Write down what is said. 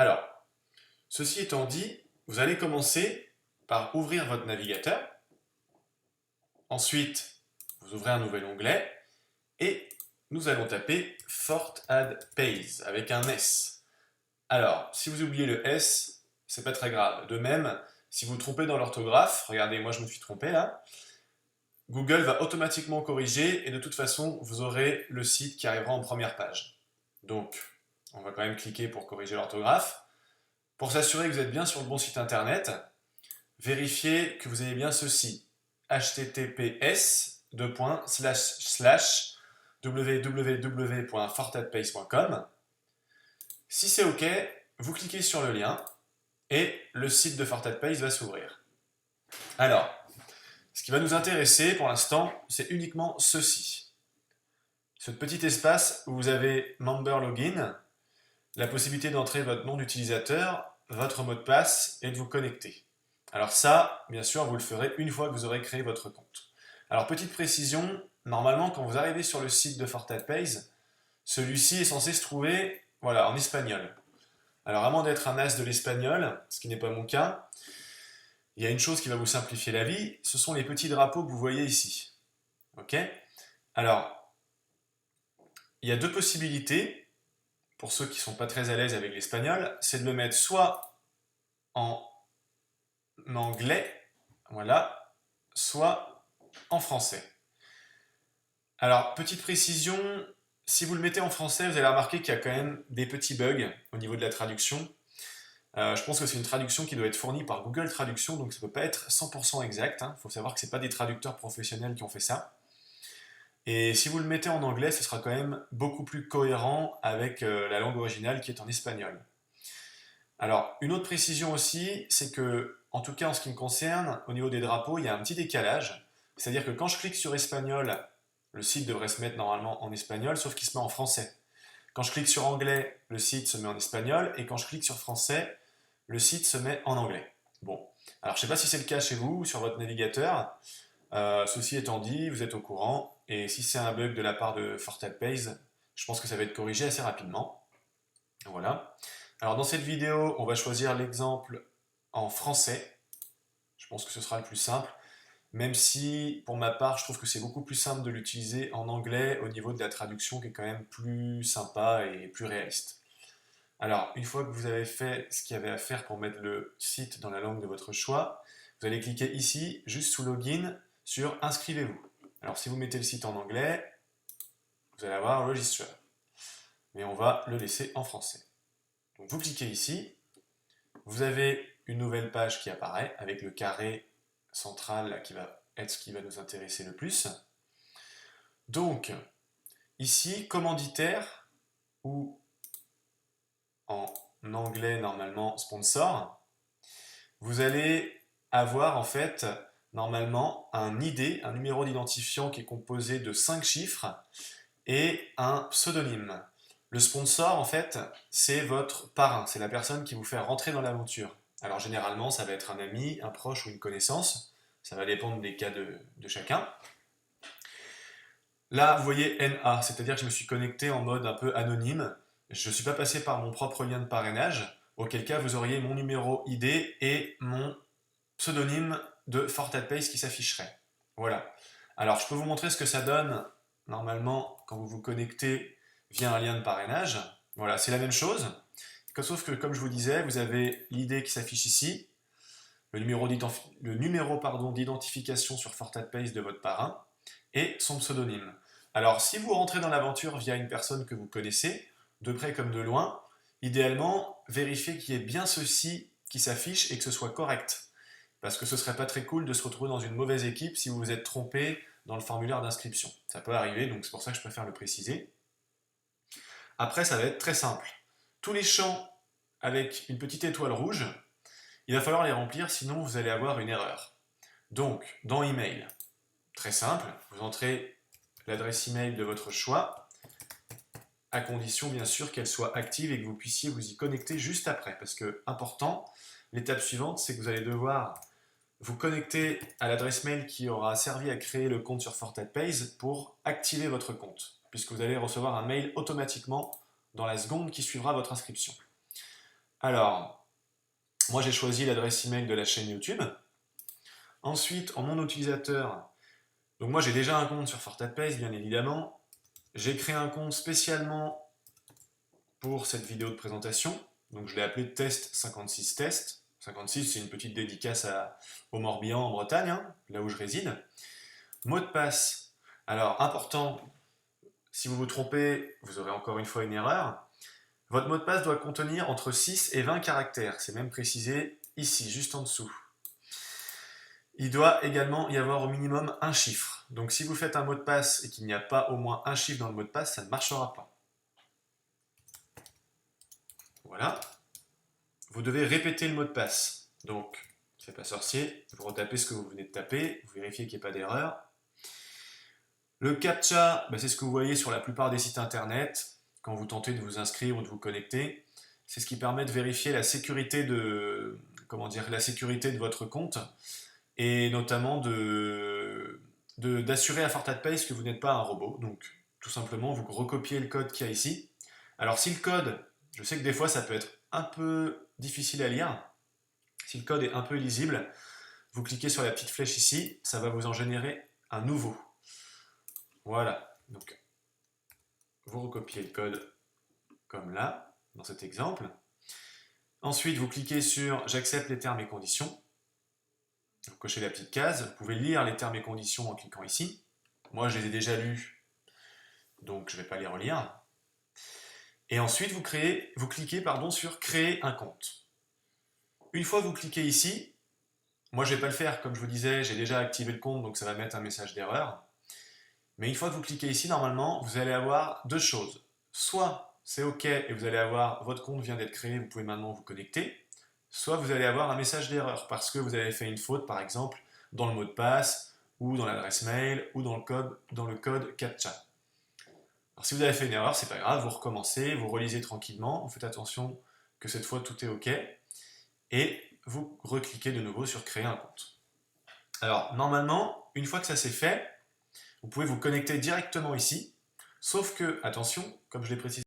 Alors, ceci étant dit, vous allez commencer par ouvrir votre navigateur. Ensuite, vous ouvrez un nouvel onglet et nous allons taper FortAdPays avec un S. Alors, si vous oubliez le S, c'est pas très grave. De même, si vous vous trompez dans l'orthographe, regardez, moi je me suis trompé là, Google va automatiquement corriger et de toute façon, vous aurez le site qui arrivera en première page. Donc, on va quand même cliquer pour corriger l'orthographe. Pour s'assurer que vous êtes bien sur le bon site internet, vérifiez que vous avez bien ceci: https://www.fortatpace.com. Si c'est OK, vous cliquez sur le lien et le site de FortatPace va s'ouvrir. Alors, ce qui va nous intéresser pour l'instant, c'est uniquement ceci. Ce petit espace où vous avez Member Login, la possibilité d'entrer votre nom d'utilisateur, votre mot de passe et de vous connecter. Alors ça, bien sûr, vous le ferez une fois que vous aurez créé votre compte. Alors petite précision, normalement quand vous arrivez sur le site de FortatPays, celui-ci est censé se trouver en espagnol. Alors à moins d'être un as de l'espagnol, ce qui n'est pas mon cas, il y a une chose qui va vous simplifier la vie, ce sont les petits drapeaux que vous voyez ici. Ok? Alors, il y a deux possibilités, pour ceux qui ne sont pas très à l'aise avec l'espagnol, c'est de le mettre soit en anglais, voilà, soit en français. Alors, petite précision, si vous le mettez en français, vous allez remarquer qu'il y a quand même des petits bugs au niveau de la traduction. Je pense que c'est une traduction qui doit être fournie par Google Traduction, donc ça ne peut pas être 100% exact. Il faut savoir que ce n'est pas des traducteurs professionnels qui ont fait ça. Et si vous le mettez en anglais, ce sera quand même beaucoup plus cohérent avec la langue originale qui est en espagnol. Alors, une autre précision aussi, c'est que, en tout cas en ce qui me concerne, au niveau des drapeaux, il y a un petit décalage. C'est-à-dire que quand je clique sur espagnol, le site devrait se mettre normalement en espagnol, sauf qu'il se met en français. Quand je clique sur anglais, le site se met en espagnol, et quand je clique sur français, le site se met en anglais. Bon, alors je ne sais pas si c'est le cas chez vous ou sur votre navigateur. Ceci étant dit, vous êtes au courant, et si c'est un bug de la part de FortatPays, je pense que ça va être corrigé assez rapidement. Voilà. Alors dans cette vidéo, on va choisir l'exemple en français. Je pense que ce sera le plus simple, même si pour ma part, je trouve que c'est beaucoup plus simple de l'utiliser en anglais au niveau de la traduction qui est quand même plus sympa et plus réaliste. Alors, une fois que vous avez fait ce qu'il y avait à faire pour mettre le site dans la langue de votre choix, vous allez cliquer ici, juste sous Login, sur Inscrivez-vous. Alors, si vous mettez le site en anglais, vous allez avoir Register. Mais on va le laisser en français. Donc, vous cliquez ici, vous avez une nouvelle page qui apparaît avec le carré central là, qui va être ce qui va nous intéresser le plus. Donc, ici, commanditaire, ou en anglais normalement sponsor, vous allez avoir en fait normalement un ID, un numéro d'identifiant qui est composé de 5 chiffres et un pseudonyme. Le sponsor en fait c'est votre parrain, c'est la personne qui vous fait rentrer dans l'aventure. Alors généralement ça va être un ami, un proche ou une connaissance, ça va dépendre des cas de chacun. Là vous voyez NA, c'est-à-dire que je me suis connecté en mode un peu anonyme, je ne suis pas passé par mon propre lien de parrainage, auquel cas vous auriez mon numéro ID et mon pseudonyme de FortatPays qui s'afficherait. Voilà. Alors, je peux vous montrer ce que ça donne normalement quand vous vous connectez via un lien de parrainage. Voilà, c'est la même chose. Sauf que, comme je vous disais, vous avez l'ID qui s'affiche ici, le numéro d'identification sur FortatPays de votre parrain et son pseudonyme. Alors, si vous rentrez dans l'aventure via une personne que vous connaissez, de près comme de loin, idéalement, vérifiez qu'il y ait bien ceci qui s'affiche et que ce soit correct. Parce que ce serait pas très cool de se retrouver dans une mauvaise équipe si vous vous êtes trompé dans le formulaire d'inscription. Ça peut arriver, donc c'est pour ça que je préfère le préciser. Après, ça va être très simple. Tous les champs avec une petite étoile rouge, il va falloir les remplir, sinon vous allez avoir une erreur. Donc, dans Email, très simple, vous entrez l'adresse email de votre choix, à condition bien sûr qu'elle soit active et que vous puissiez vous y connecter juste après. Parce que, important, l'étape suivante, c'est que vous allez devoir vous connecter à l'adresse mail qui aura servi à créer le compte sur FortatPays pour activer votre compte, puisque vous allez recevoir un mail automatiquement dans la seconde qui suivra votre inscription. Alors, moi j'ai choisi l'adresse email de la chaîne YouTube. Ensuite, en nom utilisateur, donc moi j'ai déjà un compte sur FortatPaste, bien évidemment. J'ai créé un compte spécialement pour cette vidéo de présentation. Donc je l'ai appelé Test 56 Test. 56, c'est une petite dédicace au Morbihan en Bretagne, hein, là où je réside. Mot de passe. Alors, important, si vous vous trompez, vous aurez encore une fois une erreur. Votre mot de passe doit contenir entre 6 et 20 caractères. C'est même précisé ici, juste en dessous. Il doit également y avoir au minimum un chiffre. Donc si vous faites un mot de passe et qu'il n'y a pas au moins un chiffre dans le mot de passe, ça ne marchera pas. Voilà. Vous devez répéter le mot de passe. Donc, c'est pas sorcier, vous retapez ce que vous venez de taper, vous vérifiez qu'il n'y ait pas d'erreur. Le CAPTCHA, c'est ce que vous voyez sur la plupart des sites internet, quand vous tentez de vous inscrire ou de vous connecter. C'est ce qui permet de vérifier la sécurité de votre compte, et notamment d'assurer à FortatPaste que vous n'êtes pas un robot. Donc, tout simplement, vous recopiez le code qu'il y a ici. Alors, si le code, je sais que des fois, ça peut être un peu difficile à lire. Si le code est un peu illisible, vous cliquez sur la petite flèche ici, ça va vous en générer un nouveau. Voilà. Donc, vous recopiez le code comme là, dans cet exemple. Ensuite, vous cliquez sur « J'accepte les termes et conditions ». Vous cochez la petite case. Vous pouvez lire les termes et conditions en cliquant ici. Moi, je les ai déjà lus, donc je ne vais pas les relire. Et ensuite, vous cliquez sur « Créer un compte ». Une fois que vous cliquez ici, moi je ne vais pas le faire, comme je vous disais, j'ai déjà activé le compte, donc ça va mettre un message d'erreur. Mais une fois que vous cliquez ici, normalement, vous allez avoir deux choses. Soit c'est OK et vous allez avoir votre compte vient d'être créé, vous pouvez maintenant vous connecter. Soit vous allez avoir un message d'erreur parce que vous avez fait une faute, par exemple, dans le mot de passe, ou dans l'adresse mail, ou dans le code CAPTCHA. Alors si vous avez fait une erreur, c'est pas grave, vous recommencez, vous relisez tranquillement, vous faites attention que cette fois tout est OK, et vous recliquez de nouveau sur créer un compte. Alors normalement, une fois que ça c'est fait, vous pouvez vous connecter directement ici, sauf que, attention, comme je l'ai précisé,